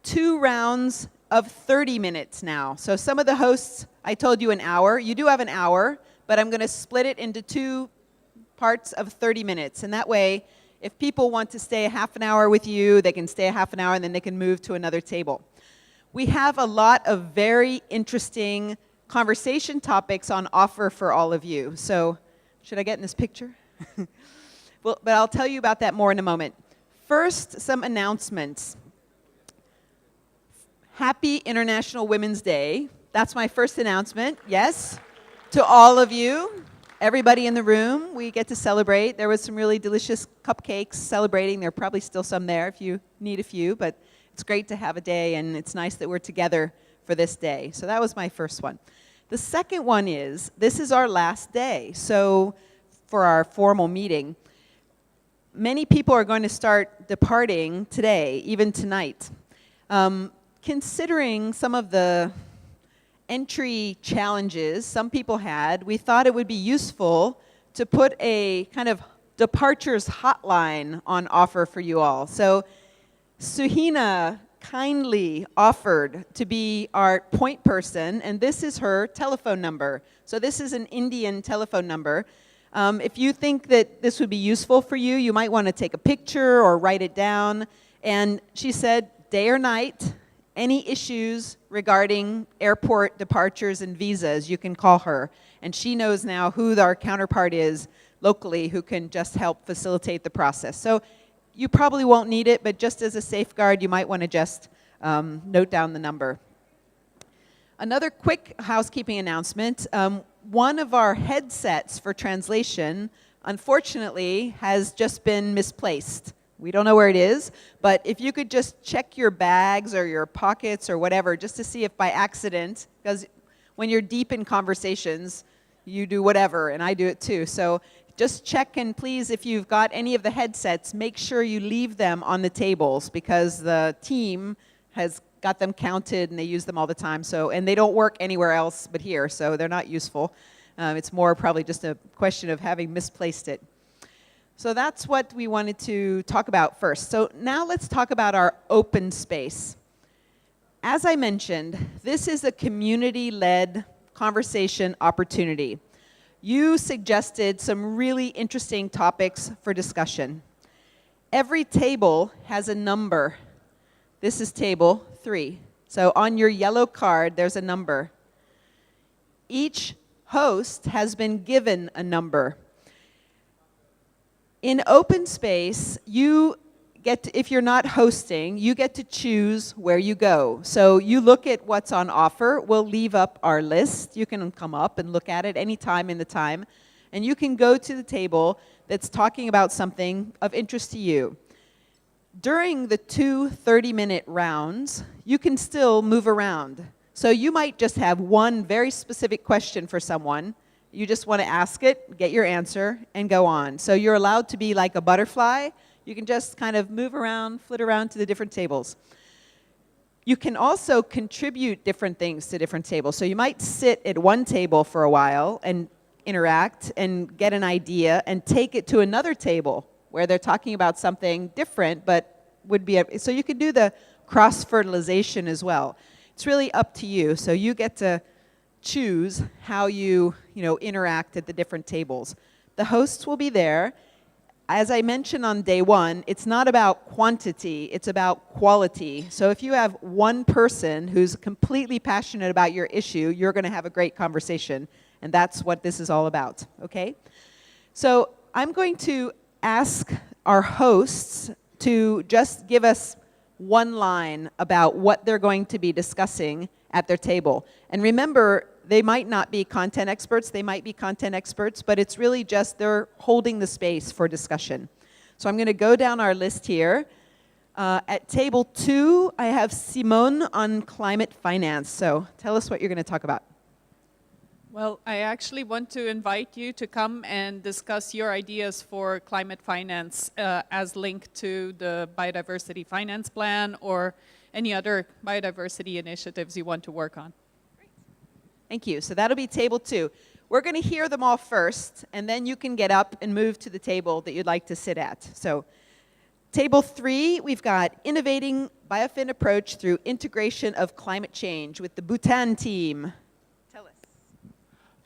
2 rounds of 30 minutes now. So some of the hosts, I told you an hour. You do have an hour, but I'm going to split it into 2 parts of 30 minutes. And that way, if people want to stay a half an hour with you, they can stay a half an hour and then they can move to another table. We have a lot of very interesting conversation topics on offer for all of you. So, should I get in this picture? Well, but I'll tell you about that more in a moment. First, some announcements. Happy International Women's Day. That's my first announcement, yes. To all of you, everybody in the room, we get to celebrate. There was some really delicious cupcakes celebrating. There are probably still some there if you need a few, but it's great to have a day, and it's nice that we're together for this day. So that was my first one. The second one is, this is our last day, so for our formal meeting. Many people are going to start departing today, even tonight. Considering some of the entry challenges some people had, we thought it would be useful to put a kind of departures hotline on offer for you all. So Suhina kindly offered to be our point person, and this is her telephone number. So this is an Indian telephone number. If you think that this would be useful for you, you might want to take a picture or write it down. And she said, day or night, any issues regarding airport departures and visas, you can call her. And she knows now who our counterpart is locally who can just help facilitate the process. So you probably won't need it, but just as a safeguard, you might want to just note down the number. Another quick housekeeping announcement. One of our headsets for translation, unfortunately, has just been misplaced. We don't know where it is, but if you could just check your bags or your pockets or whatever, just to see if by accident, because when you're deep in conversations, you do whatever, and I do it too. So just check, and please, if you've got any of the headsets, make sure you leave them on the tables, because the team has got them counted and they use them all the time. So, and they don't work anywhere else but here, so they're not useful. It's more probably just a question of having misplaced it. So that's what we wanted to talk about first. So now let's talk about our open space. As I mentioned, this is a community-led conversation opportunity. You suggested some really interesting topics for discussion. Every table has a number. This is table 3. So on your yellow card, there's a number. Each host has been given a number. In open space, you get to, if you're not hosting, you get to choose where you go. So you look at what's on offer. We'll leave up our list. You can come up and look at it any time in the time. And you can go to the table that's talking about something of interest to you. During the 2 30-minute rounds, you can still move around. So you might just have one very specific question for someone. You just want to ask it, get your answer, and go on. So you're allowed to be like a butterfly. You can just kind of move around, flit around to the different tables. You can also contribute different things to different tables. So you might sit at one table for a while and interact and get an idea and take it to another table where they're talking about something different, but would be so you could do the cross-fertilization as well. It's really up to you. So you get to choose how you interact at the different tables. The hosts will be there. As I mentioned on day 1, it's not about quantity, it's about quality. So if you have one person who's completely passionate about your issue, you're going to have a great conversation, and that's what this is all about, okay? So I'm going to ask our hosts to just give us one line about what they're going to be discussing at their table. And remember, they might not be content experts, they might be content experts, but it's really just they're holding the space for discussion. So I'm going to go down our list here. At table 2, I have Simone on climate finance. So tell us what you're going to talk about. Well, I actually want to invite you to come and discuss your ideas for climate finance as linked to the Biodiversity Finance Plan or any other biodiversity initiatives you want to work on. Great. Thank you. So that'll be table 2. We're going to hear them all first, and then you can get up and move to the table that you'd like to sit at. So Table 3, we've got innovating BIOFIN approach through integration of climate change with the Bhutan team. Tell us.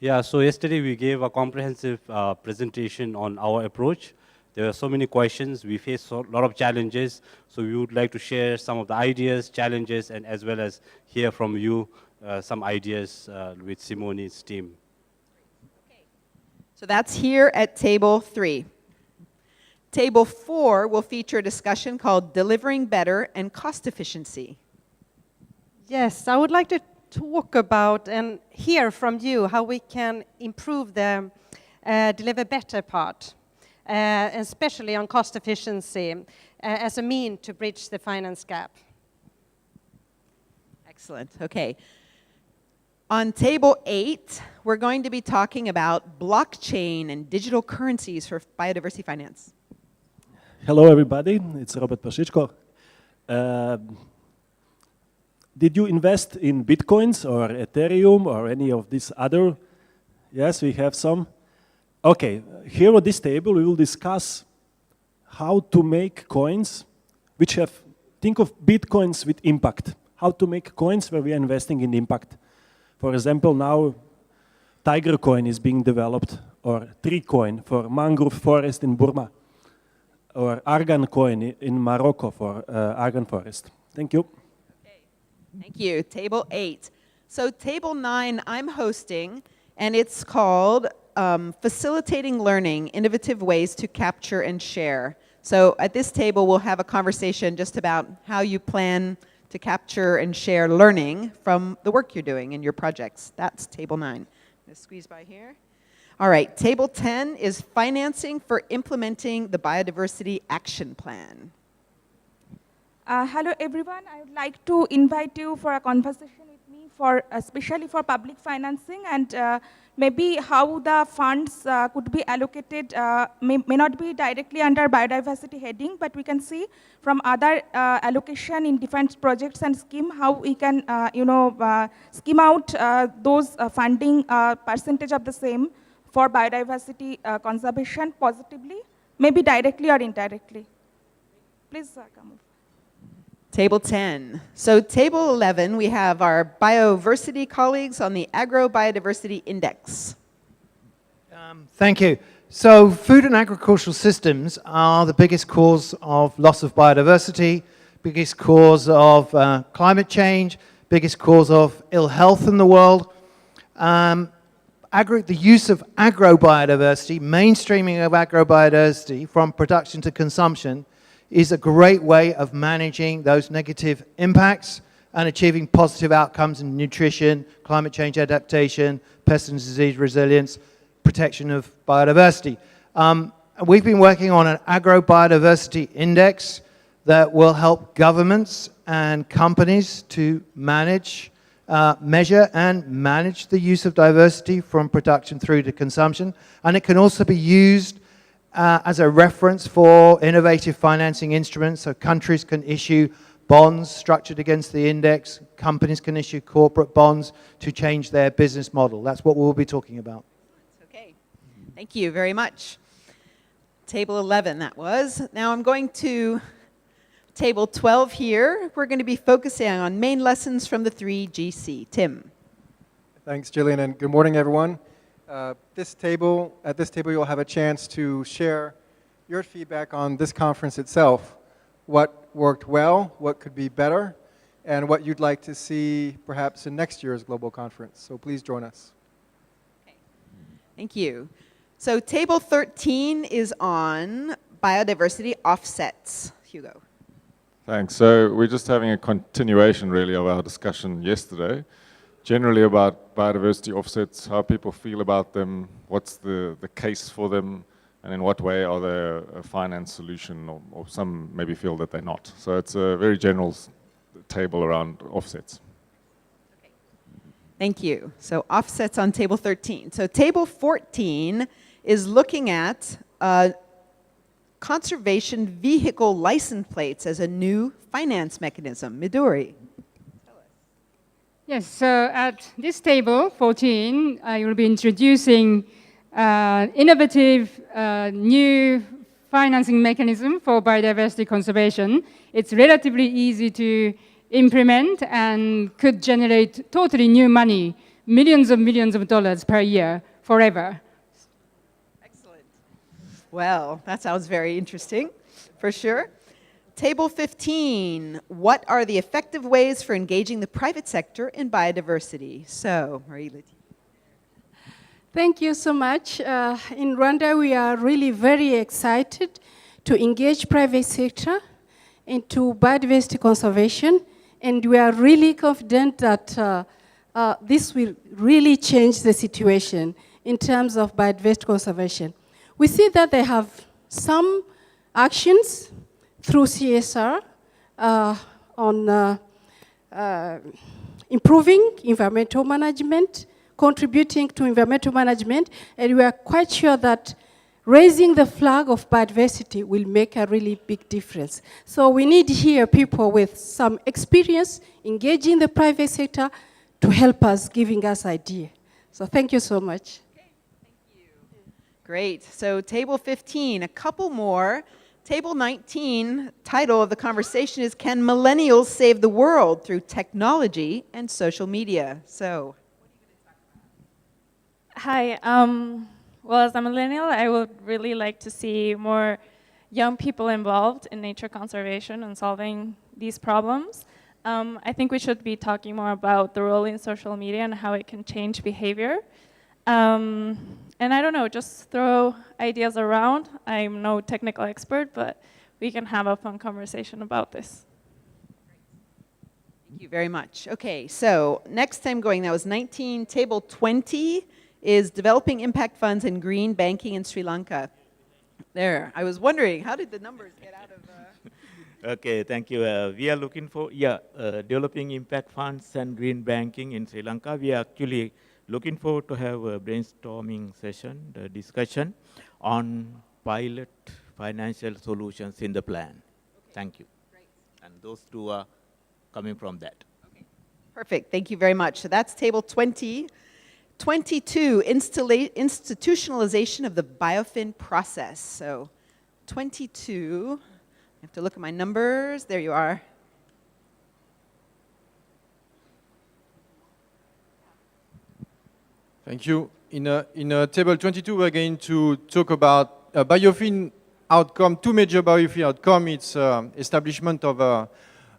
Yeah, so yesterday we gave a comprehensive presentation on our approach. There were so many questions. We faced a lot of challenges. So we would like to share some of the ideas, challenges, and as well as hear from you some ideas with Simone's team. So that's here at Table 3. Table 4 will feature a discussion called Delivering Better and Cost Efficiency. Yes, I would like to talk about and hear from you how we can improve the deliver better part, especially on cost efficiency as a mean to bridge the finance gap. Excellent. Okay. On Table 8, we're going to be talking about blockchain and digital currencies for biodiversity finance. Hello, everybody. It's Robert Pasichko. Did you invest in Bitcoins or Ethereum or any of these other? Yes, we have some. Okay, here on this table, we will discuss how to make coins which have, think of Bitcoins with impact. How to make coins where we are investing in impact. For example, now Tiger coin is being developed, or tree coin for mangrove forest in Burma, or argan coin in Morocco for argan forest. Thank you. Okay. Thank you. Table 8. So Table 9 I'm hosting, and it's called Facilitating Learning, Innovative Ways to Capture and Share. So at this table, we'll have a conversation just about how you plan to capture and share learning from the work you're doing in your projects. That's Table 9. Let's squeeze by here. All right, Table 10 is Financing for Implementing the Biodiversity Action Plan. Hello everyone, I would like to invite you for a conversation with me for especially for public financing and maybe how the funds could be allocated may not be directly under biodiversity heading, but we can see from other allocation in different projects and scheme how we can scheme out those funding percentage of the same for biodiversity conservation positively, maybe directly or indirectly. Please come over. Table 10. So Table 11, we have our Biodiversity colleagues on the Agro Biodiversity Index. Thank you. So food and agricultural systems are the biggest cause of loss of biodiversity, biggest cause of climate change, biggest cause of ill health in the world. The use of agro-biodiversity, mainstreaming of agro-biodiversity from production to consumption is a great way of managing those negative impacts and achieving positive outcomes in nutrition, climate change adaptation, pest and disease resilience, protection of biodiversity. We've been working on an agro-biodiversity index that will help governments and companies to manage, measure and manage the use of diversity from production through to consumption. And it can also be used as a reference for innovative financing instruments, so countries can issue bonds structured against the index, companies can issue corporate bonds to change their business model. That's what we'll be talking about. Okay, thank you very much. Table 11, that was. Now I'm going to Table 12 here. We're going to be focusing on main lessons from the 3GC. Tim. Thanks, Jillian, and good morning, everyone. At this table, you'll have a chance to share your feedback on this conference itself, what worked well, what could be better, and what you'd like to see perhaps in next year's global conference. So please join us. Okay. Thank you. So Table 13 is on biodiversity offsets. Hugo. Thanks. So we're just having a continuation, really, of our discussion yesterday. Generally about biodiversity offsets, how people feel about them, what's the case for them, and in what way are they a finance solution, or some maybe feel that they're not. So it's a very general table around offsets. Okay. Thank you. So offsets on Table 13. So Table 14 is looking at conservation vehicle license plates as a new finance mechanism. Midori. Yes, so at this table, 14, I will be introducing innovative new financing mechanism for biodiversity conservation. It's relatively easy to implement and could generate totally new money, millions of dollars per year, forever. Excellent. Well, that sounds very interesting, for sure. Table 15, what are the effective ways for engaging the private sector in biodiversity? So, Marie-Laetitia. Thank you so much. In Rwanda, we are really very excited to engage private sector into biodiversity conservation, and we are really confident that this will really change the situation in terms of biodiversity conservation. We see that they have some actions through CSR on improving environmental management, contributing to environmental management, and we are quite sure that raising the flag of biodiversity will make a really big difference. So we need here people with some experience engaging the private sector to help us, giving us ideas. So thank you so much. Okay, thank you. Great. So table 15, a couple more. Table 19, title of the conversation is Can Millennials Save the World Through Technology and Social Media? So. Hi. Well, as a millennial, I would really like to see more young people involved in nature conservation and solving these problems. I think we should be talking more about the role in social media and how it can change behavior. And I don't know, just throw ideas around. I'm no technical expert, but we can have a fun conversation about this. Thank you very much. Okay, so next time going, that was 19, table 20 is developing impact funds and green banking in Sri Lanka. There, I was wondering, how did the numbers get out of... Okay, thank you. We are looking for, developing impact funds and green banking in Sri Lanka. We are actually looking forward to have a brainstorming session, the discussion on pilot financial solutions in the plan. Okay. Thank you. Great. And those two are coming from that. Okay. Perfect, thank you very much. So that's table 20. 22, institutionalization of the BIOFIN process. So 22, I have to look at my numbers. There you are. Thank you. In table 22, we're going to talk about BIOFIN outcome, two major BIOFIN outcomes. It's establishment of a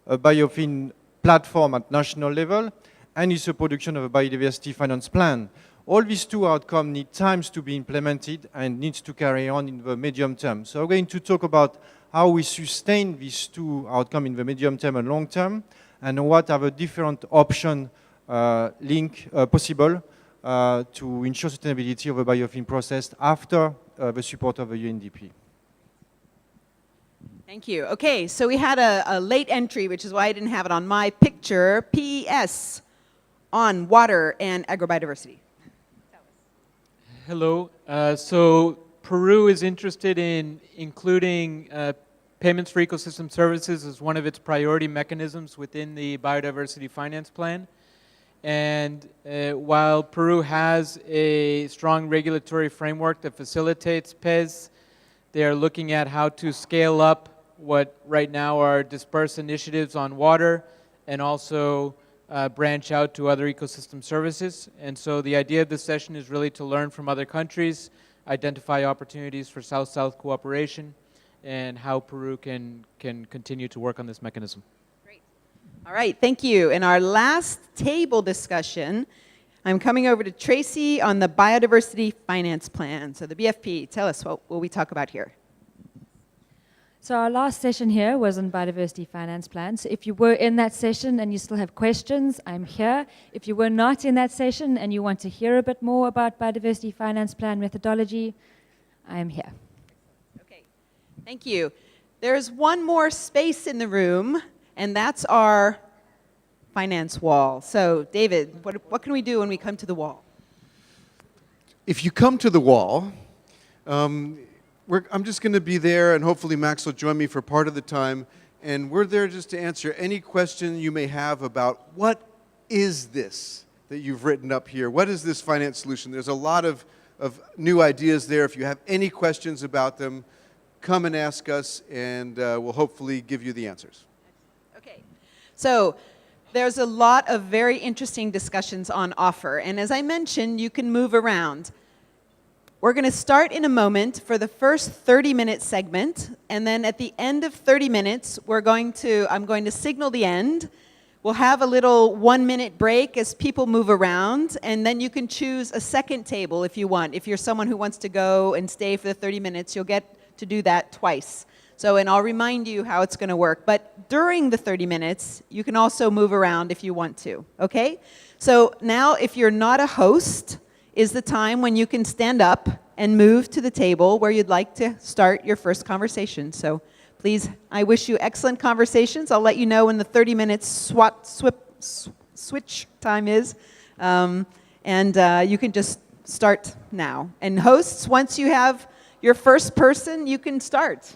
BIOFIN platform at national level, and it's a production of a biodiversity finance plan. All these two outcomes need times to be implemented and needs to carry on in the medium term. So we're going to talk about how we sustain these two outcomes in the medium term and long term, and what are the different options possible to ensure sustainability of the BIOFIN process after the support of the UNDP. Thank you. Okay, so we had a late entry, which is why I didn't have it on my picture, PES on water and agrobiodiversity. Hello. So Peru is interested in including payments for ecosystem services as one of its priority mechanisms within the biodiversity finance plan. And while Peru has a strong regulatory framework that facilitates PES, they are looking at how to scale up what right now are dispersed initiatives on water and also branch out to other ecosystem services. And so the idea of this session is really to learn from other countries, identify opportunities for South-South cooperation, and how Peru can continue to work on this mechanism. Great. All right, thank you. In our last table discussion, I'm coming over to Tracy on the Biodiversity Finance Plan. So the BFP, tell us, what will we talk about here? So our last session here was on biodiversity finance plans. So if you were in that session and you still have questions, I'm here. If you were not in that session and you want to hear a bit more about biodiversity finance plan methodology, I am here. Okay, thank you. There's one more space in the room, and that's our finance wall. So David, what can we do when we come to the wall? If you come to the wall, I'm just going to be there, and hopefully Max will join me for part of the time. And we're there just to answer any question you may have about what is this that you've written up here? What is this finance solution? There's a lot of new ideas there. If you have any questions about them, come and ask us, and we'll hopefully give you the answers. Okay, so there's a lot of very interesting discussions on offer, and as I mentioned, you can move around. We're going to start in a moment for the first 30-minute segment, and then at the end of 30 minutes, I'm going to signal the end. We'll have a little 1-minute break as people move around, and then you can choose a second table if you want. If you're someone who wants to go and stay for the 30 minutes, you'll get to do that twice. And I'll remind you how it's going to work. But during the 30 minutes, you can also move around if you want to, okay? So now, if you're not a host, is the time when you can stand up and move to the table where you'd like to start your first conversation. So please, I wish you excellent conversations. I'll let you know when the 30 minutes switch time is. You can just start now. And hosts, once you have your first person, you can start.